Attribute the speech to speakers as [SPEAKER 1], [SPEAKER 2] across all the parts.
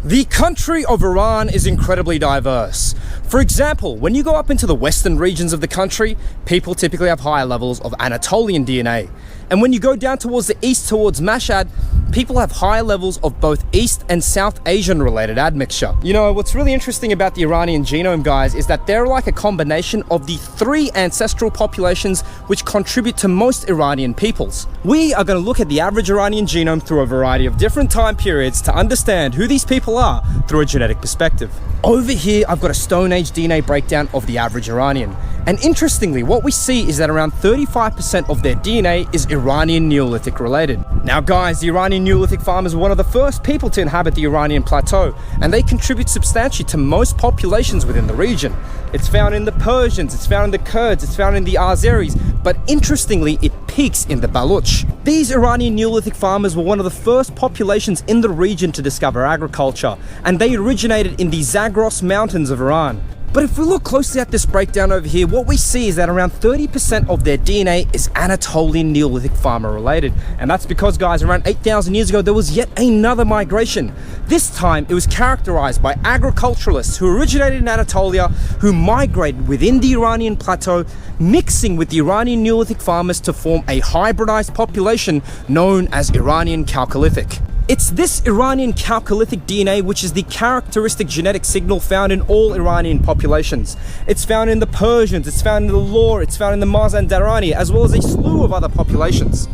[SPEAKER 1] The country of Iran is incredibly diverse. For example, when you go up into the western regions of the country, people typically have higher levels of Anatolian DNA. And when you go down towards the east, towards Mashhad, people have higher levels of both East and South Asian related admixture. You know, what's really interesting about the Iranian genome, guys, is that they're like a combination of the three ancestral populations which contribute to most Iranian peoples. We are going to look at the average Iranian genome through a variety of different time periods to understand who these people are through a genetic perspective. Over here, I've got a Stone Age DNA breakdown of the average Iranian. And interestingly, what we see is that around 35% of their DNA is Iranian Neolithic related. Now guys, the Iranian Neolithic farmers were one of the first people to inhabit the Iranian plateau, and they contribute substantially to most populations within the region. It's found in the Persians, it's found in the Kurds, it's found in the Azeris, but interestingly, it peaks in the Baloch. These Iranian Neolithic farmers were one of the first populations in the region to discover agriculture, and they originated in the Zagros Mountains of Iran. But if we look closely at this breakdown over here, what we see is that around 30% of their DNA is Anatolian Neolithic farmer related. And that's because, guys, around 8,000 years ago, there was yet another migration. This time, it was characterized by agriculturalists who originated in Anatolia, who migrated within the Iranian plateau, mixing with the Iranian Neolithic farmers to form a hybridized population known as Iranian Chalcolithic. It's this Iranian Chalcolithic DNA which is the characteristic genetic signal found in all Iranian populations. It's found in the Persians, it's found in the Lur, it's found in the Mazandarani, as well as a slew of other populations.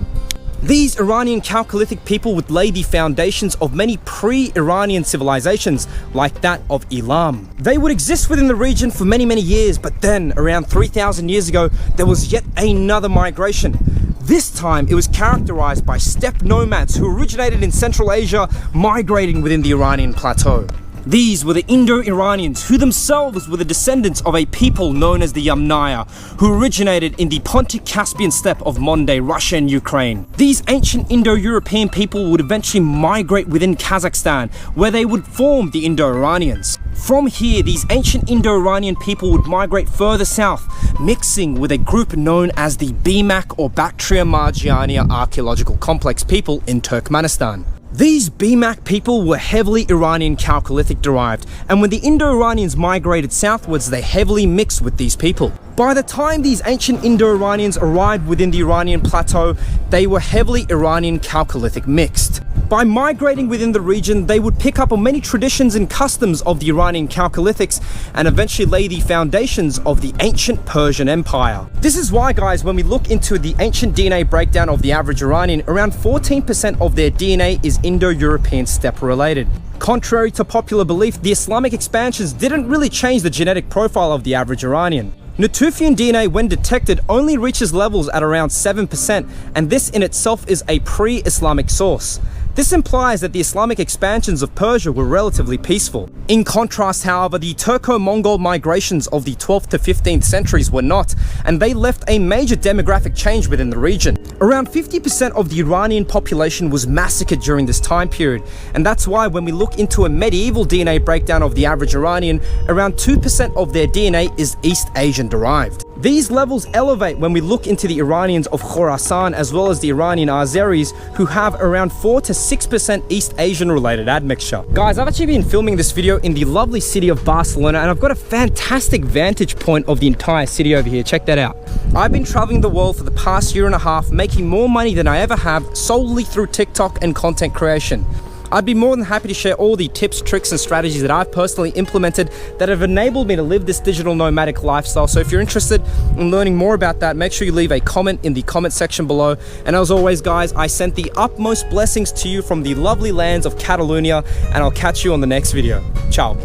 [SPEAKER 1] These Iranian Chalcolithic people would lay the foundations of many pre-Iranian civilizations like that of Elam. They would exist within the region for many years, but then around 3,000 years ago, there was yet another migration. This time, it was characterized by steppe nomads who originated in Central Asia, migrating within the Iranian plateau. These were the Indo-Iranians, who themselves were the descendants of a people known as the Yamnaya, who originated in the Pontic-Caspian steppe of modern-day Russia and Ukraine. These ancient Indo-European people would eventually migrate within Kazakhstan, where they would form the Indo-Iranians. From here, these ancient Indo-Iranian people would migrate further south, mixing with a group known as the Bemak or Bactria-Margiania archaeological complex people in Turkmenistan. These Bemak people were heavily Iranian Chalcolithic derived, and when the Indo-Iranians migrated southwards, they heavily mixed with these people. By the time these ancient Indo-Iranians arrived within the Iranian plateau, they were heavily Iranian Chalcolithic mixed. By migrating within the region, they would pick up on many traditions and customs of the Iranian Chalcolithics and eventually lay the foundations of the ancient Persian Empire. This is why, guys, when we look into the ancient DNA breakdown of the average Iranian, around 14% of their DNA is Indo-European steppe related. Contrary to popular belief, the Islamic expansions didn't really change the genetic profile of the average Iranian. Natufian DNA, when detected, only reaches levels at around 7%, and this in itself is a pre-Islamic source. This implies that the Islamic expansions of Persia were relatively peaceful. In contrast, however, the Turco-Mongol migrations of the 12th to 15th centuries were not, and they left a major demographic change within the region. Around 50% of the Iranian population was massacred during this time period, and that's why when we look into a medieval DNA breakdown of the average Iranian, around 2% of their DNA is East Asian derived. These levels elevate when we look into the Iranians of Khorasan as well as the Iranian Azeris, who have around 4 to 6% East Asian related admixture. Guys, I've actually been filming this video in the lovely city of Barcelona, and I've got a fantastic vantage point of the entire city over here. Check that out. I've been traveling the world for the past year and a half, making more money than I ever have solely through TikTok and content creation. I'd be more than happy to share all the tips, tricks, and strategies that I've personally implemented that have enabled me to live this digital nomadic lifestyle. So if you're interested in learning more about that, make sure you leave a comment in the comment section below. And as always, guys, I send the utmost blessings to you from the lovely lands of Catalonia, and I'll catch you on the next video. Ciao.